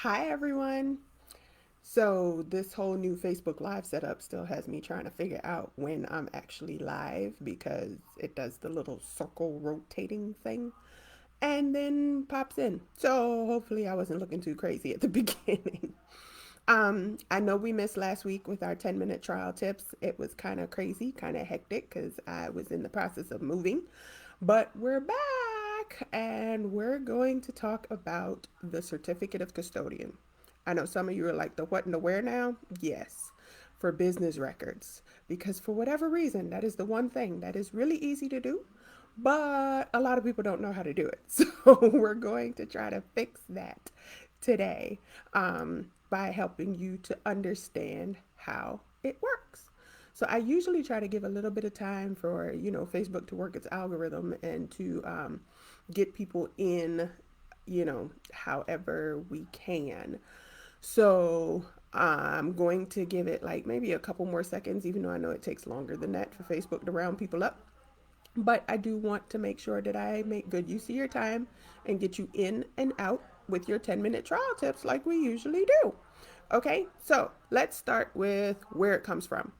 Hi, everyone. So, this whole new Facebook Live setup still has me trying to figure out when I'm actually live because it does the little circle rotating thing and then pops in. So, hopefully, I wasn't looking too crazy at the beginning. I know we missed last week with our 10-minute trial tips. It was kind of crazy, kind of hectic because I was in the process of moving. But we're back and we're going to talk about the certificate of custodian. I know some of you are like, the what and the where now? Yes, for business records. Because for whatever reason, that is the one thing that is really easy to do, but a lot of people don't know how to do it. So we're going to try to fix that today by helping you to understand how it works. So I usually try to give a little bit of time for Facebook to work its algorithm and to get people in, however we can. So I'm going to give it like maybe a couple more seconds, even though I know it takes longer than that for Facebook to round people up. But I do want to make sure that I make good use of your time and get you in and out with your 10-minute trial tips like we usually do. Okay, so let's start with where it comes from.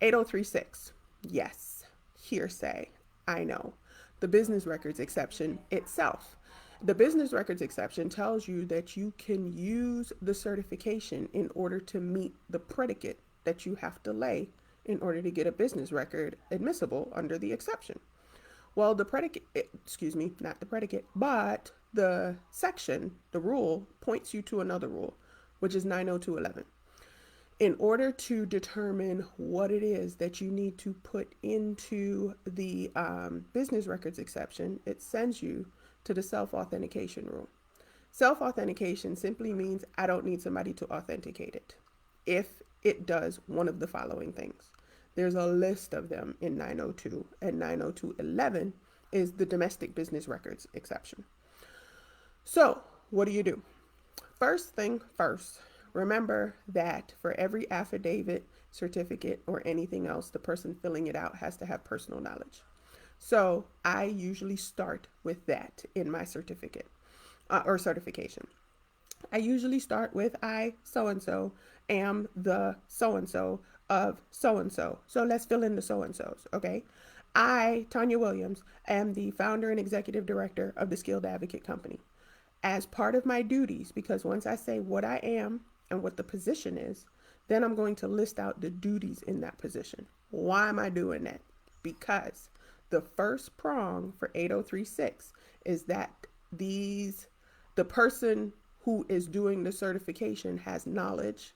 8036. Yes, hearsay. I know. The business records exception itself. The business records exception tells you that you can use the certification in order to meet the predicate that you have to lay in order to get a business record admissible under the exception. Well, the predicate, excuse me, not the predicate, but the section, the rule, points you to another rule, which is 90211. In order to determine what it is that you need to put into the business records exception, it sends you to the self authentication rule. Self authentication simply means I don't need somebody to authenticate it if it does one of the following things. There's a list of them in 902, and 90211 is the domestic business records exception. So, what do? First thing first, remember that for every affidavit, certificate, or anything else, the person filling it out has to have personal knowledge. So, I usually start with that in my certificate or certification. I usually start with I so and so am the so and so of so and so. So let's fill in the so and so's, okay? I, Tanya Williams, am the founder and executive director of the Skilled Advocate Company. As part of my duties, because once I say what I am and what the position is, then I'm going to list out the duties in that position. Why am I doing that? Because the first prong for 8036 is that the person who is doing the certification has knowledge.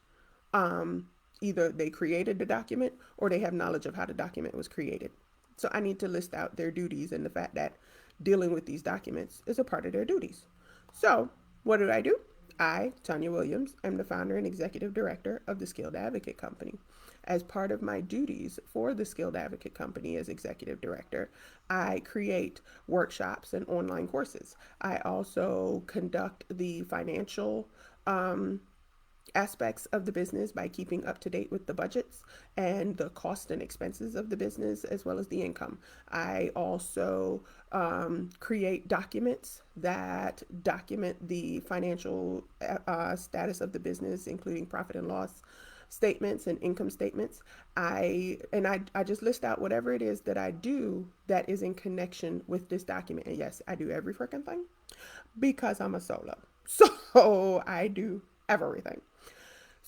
Either they created the document or they have knowledge of how the document was created. So I need to list out their duties and the fact that dealing with these documents is a part of their duties. So what do? I, Tanya Williams, am the founder and executive director of the Skilled Advocate Company. As part of my duties for the Skilled Advocate Company as executive director, I create workshops and online courses. I also conduct the financial aspects of the business by keeping up to date with the budgets and the cost and expenses of the business as well as the income. I also create documents that document the financial status of the business, including profit and loss statements and income statements. I just list out whatever it is that I do that is in connection with this document. And yes, I do every freaking thing because I'm a solo. So I do everything.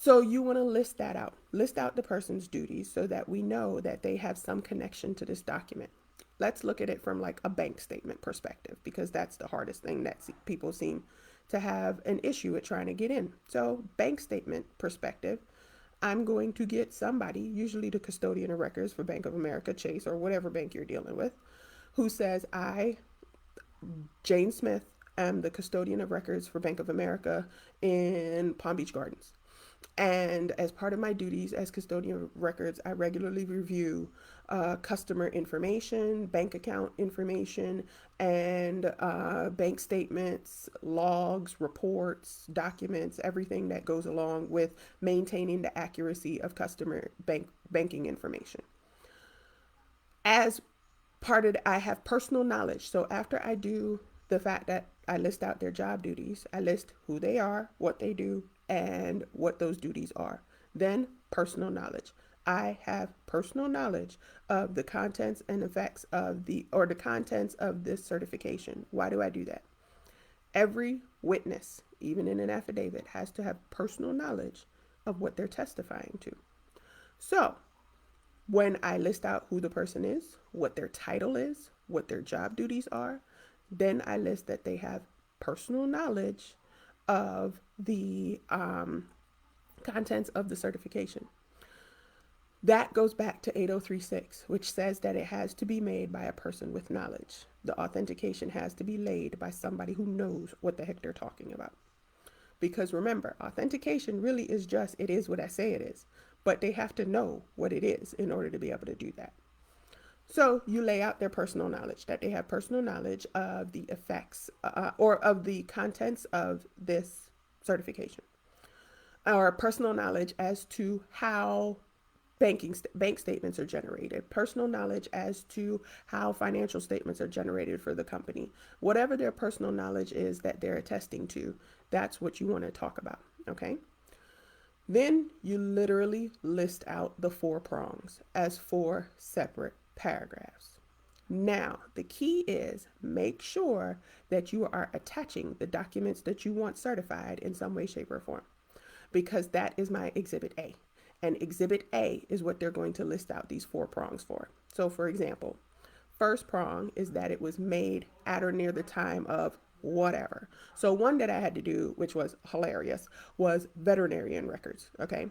So you want to list that out. List out the person's duties so that we know that they have some connection to this document. Let's look at it from like a bank statement perspective because that's the hardest thing that people seem to have an issue with trying to get in. So, bank statement perspective, I'm going to get somebody, usually the custodian of records for Bank of America, Chase, or whatever bank you're dealing with, who says, I, Jane Smith, am the custodian of records for Bank of America in Palm Beach Gardens. And as part of my duties as custodian of records, I regularly review customer information, bank account information, and bank statements, logs, reports, documents, everything that goes along with maintaining the accuracy of customer banking information. As part of I have personal knowledge. So after I do the fact that I list out their job duties. I list who they are, what they do, and what those duties are. Then personal knowledge. I have personal knowledge of the contents and effects of the contents of this certification. Why do I do that? Every witness, even in an affidavit, has to have personal knowledge of what they're testifying to. So, when I list out who the person is, what their title is, what their job duties are, then I list that they have personal knowledge of the contents of the certification. That goes back to 8036, which says that it has to be made by a person with knowledge. The authentication has to be laid by somebody who knows what the heck they're talking about. Because remember, authentication really is just, it is what I say it is. But they have to know what it is in order to be able to do that. So you lay out their personal knowledge, that they have personal knowledge of the effects or of the contents of this certification, or personal knowledge as to how bank statements are generated, personal knowledge as to how financial statements are generated for the company. Whatever their personal knowledge is that they're attesting to, that's what you want to talk about, okay? Then you literally list out the 4 prongs as 4 separate paragraphs. Now, the key is make sure that you are attaching the documents that you want certified in some way, shape, or form, because that is my Exhibit A. And Exhibit A is what they're going to list out these 4 prongs for. So, for example, first prong is that it was made at or near the time of whatever. So one that I had to do, which was hilarious, was veterinarian records, okay?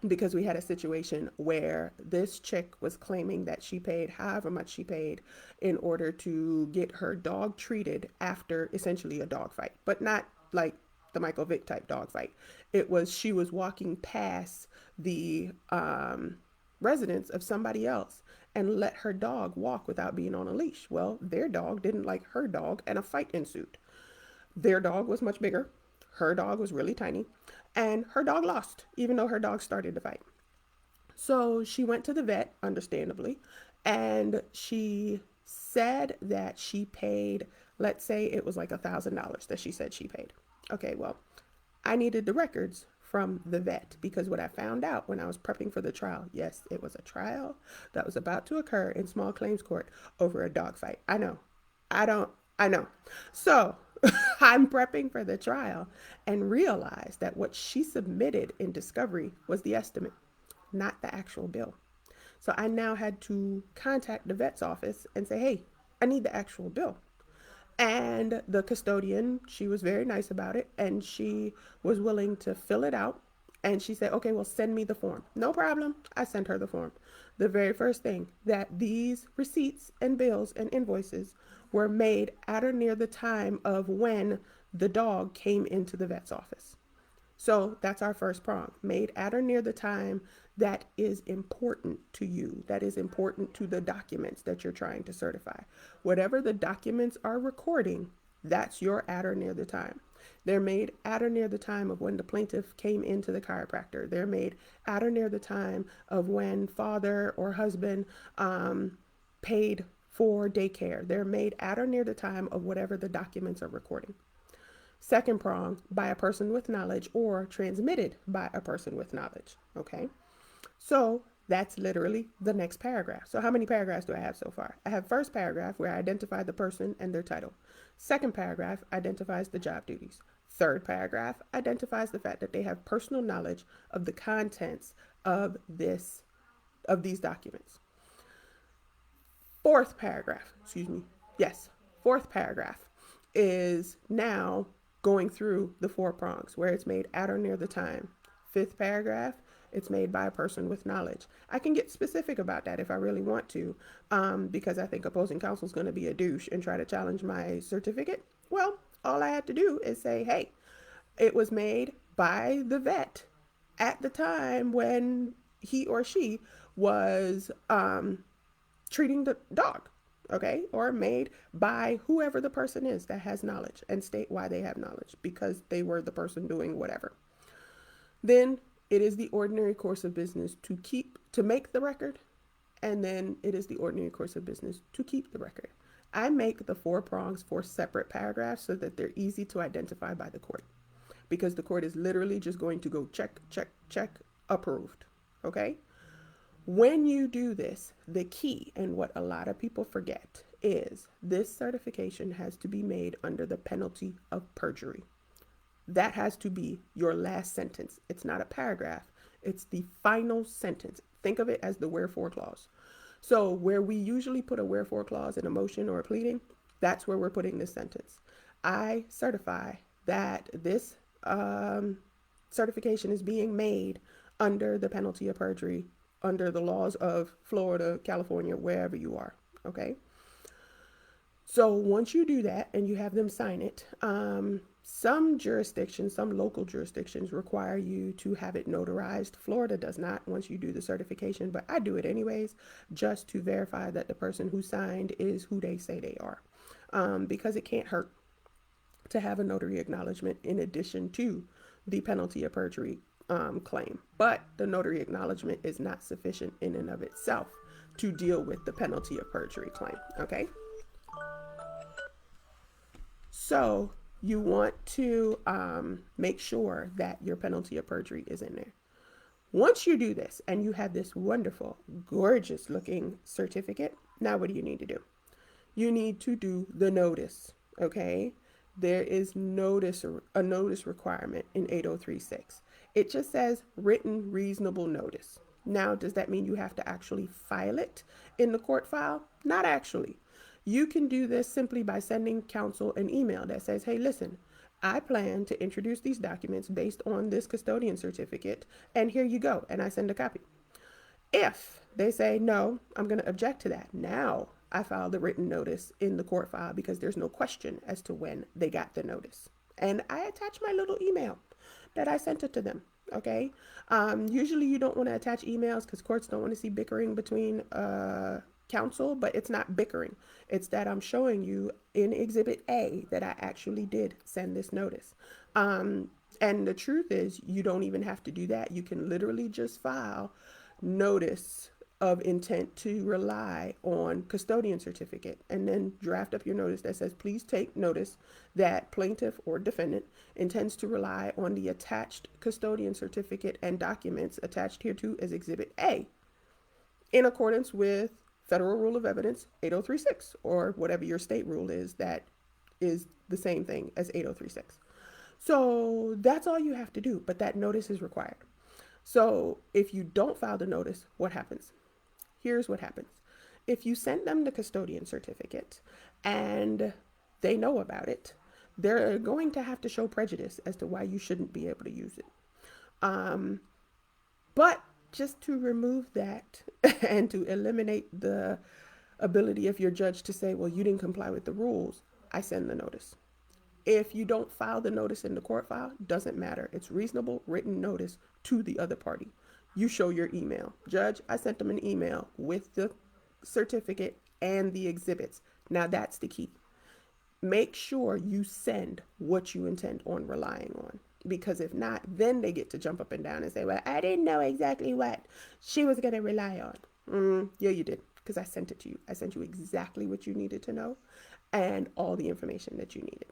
Because we had a situation where this chick was claiming that she paid however much she paid in order to get her dog treated after essentially a dog fight, but not like the Michael Vick type dog fight. It was, she was walking past the residence of somebody else and let her dog walk without being on a leash. Well, their dog didn't like her dog and a fight ensued. Their dog was much bigger. Her dog was really tiny. And her dog lost, even though her dog started the fight. So she went to the vet, understandably, and she said that she paid, let's say it was like $1,000 that she said she paid. Okay, well, I needed the records from the vet because what I found out when I was prepping for the trial, yes, it was a trial that was about to occur in small claims court over a dog fight. I know. I know. So I'm prepping for the trial and realized that what she submitted in discovery was the estimate, not the actual bill. So I now had to contact the vet's office and say, hey, I need the actual bill. And the custodian, she was very nice about it, and she was willing to fill it out. And she said, okay, well, send me the form. No problem. I sent her the form. The very first thing, that these receipts and bills and invoices were made at or near the time of when the dog came into the vet's office. So that's our first prong, made at or near the time that is important to you, that is important to the documents that you're trying to certify. Whatever the documents are recording, that's your at or near the time. They're made at or near the time of when the plaintiff came into the chiropractor. They're made at or near the time of when father or husband paid for daycare. They're made at or near the time of whatever the documents are recording. Second prong, by a person with knowledge or transmitted by a person with knowledge. Okay, so that's literally the next paragraph. So how many paragraphs do I have so far? I have first paragraph where I identify the person and their title. Second paragraph identifies the job duties. Third paragraph identifies the fact that they have personal knowledge of the contents of these documents. Fourth paragraph is now going through the 4 prongs where it's made at or near the time. Fifth paragraph, it's made by a person with knowledge. I can get specific about that if I really want to, because I think opposing counsel is going to be a douche and try to challenge my certificate. Well, all I have to do is say, hey, it was made by the vet at the time when he or she was treating the dog, okay, or made by whoever the person is that has knowledge, and state why they have knowledge, because they were the person doing whatever. Then it is the ordinary course of business to make the record, and then it is the ordinary course of business to keep the record. I make the 4 prongs 4 separate paragraphs so that they're easy to identify by the court, because the court is literally just going to go check, check, check, approved. Okay? When you do this, the key and what a lot of people forget is this certification has to be made under the penalty of perjury. That has to be your last sentence. It's not a paragraph, it's the final sentence. Think of it as the wherefore clause. So, where we usually put a wherefore clause in a motion or a pleading, that's where we're putting this sentence. I certify that this certification is being made under the penalty of perjury, under the laws of Florida, California, wherever you are. Okay? So once you do that and you have them sign it, some jurisdictions, some local jurisdictions require you to have it notarized. Florida does not once you do the certification, but I do it anyways just to verify that the person who signed is who they say they are, because it can't hurt to have a notary acknowledgement in addition to the penalty of perjury claim. But the notary acknowledgement is not sufficient in and of itself to deal with the penalty of perjury claim. Okay? So you want to make sure that your penalty of perjury is in there. Once you do this and you have this wonderful, gorgeous looking certificate, now what do you need to do? You need to do the notice, okay? There is a notice requirement in 8036. It just says written reasonable notice. Now, does that mean you have to actually file it in the court file? Not actually. You can do this simply by sending counsel an email that says, hey, listen, I plan to introduce these documents based on this custodian certificate, and here you go. And I send a copy. If they say, no, I'm going to object to that, now I file the written notice in the court file because there's no question as to when they got the notice. And I attach my little email that I sent it to them. Okay. Usually you don't want to attach emails because courts don't want to see bickering between counsel, but it's not bickering. It's that I'm showing you in Exhibit A that I actually did send this notice. And the truth is, you don't even have to do that. You can literally just file notice of intent to rely on custodian certificate and then draft up your notice that says, please take notice that plaintiff or defendant intends to rely on the attached custodian certificate and documents attached hereto as Exhibit A in accordance with Federal Rule of Evidence 8036 or whatever your state rule is that is the same thing as 8036. So that's all you have to do, but that notice is required. So if you don't file the notice, what happens? Here's what happens. If you send them the custodian certificate and they know about it, they're going to have to show prejudice as to why you shouldn't be able to use it. But just to remove that and to eliminate the ability of your judge to say, well, you didn't comply with the rules, I send the notice. If you don't file the notice in the court file, doesn't matter. It's reasonable written notice to the other party. You show your email. Judge, I sent them an email with the certificate and the exhibits. Now that's the key. Make sure you send what you intend on relying on. Because if not, then they get to jump up and down and say, well, I didn't know exactly what she was going to rely on. Yeah, you did. Because I sent it to you. I sent you exactly what you needed to know and all the information that you needed.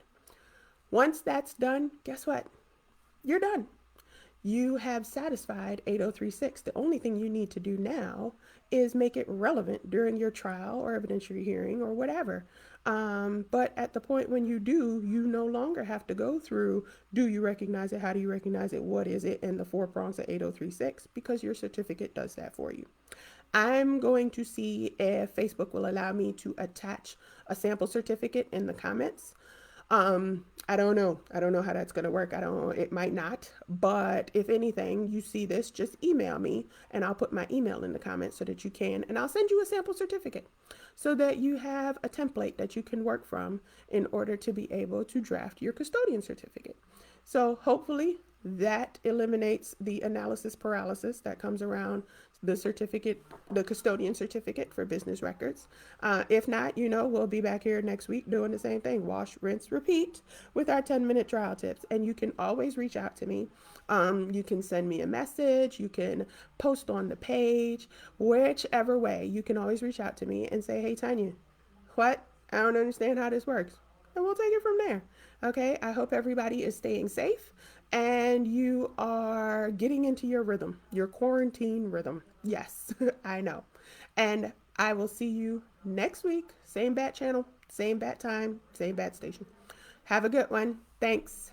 Once that's done, guess what? You're done. You have satisfied 8036. The only thing you need to do now is make it relevant during your trial or evidentiary hearing or whatever. But at the point when you do, you no longer have to go through, do you recognize it? How do you recognize it? What is it? And the 4 prongs of 8036, because your certificate does that for you. I'm going to see if Facebook will allow me to attach a sample certificate in the comments. I don't know. I don't know how that's going to work. It might not, but if anything, you see this, just email me and I'll put my email in the comments so that you can, and I'll send you a sample certificate so that you have a template that you can work from in order to be able to draft your custodian certificate. So hopefully that eliminates the analysis paralysis that comes around the certificate, the custodian certificate for business records. If not, we'll be back here next week doing the same thing. Wash, rinse, repeat with our 10-minute trial tips. And you can always reach out to me. You can send me a message. You can post on the page. Whichever way, you can always reach out to me and say, hey, Tanya, what? I don't understand how this works. And we'll take it from there. Okay. I hope everybody is staying safe and you are getting into your rhythm, your quarantine rhythm. Yes, I know. And I will see you next week. Same bat channel, same bat time, same bat station. Have a good one. Thanks.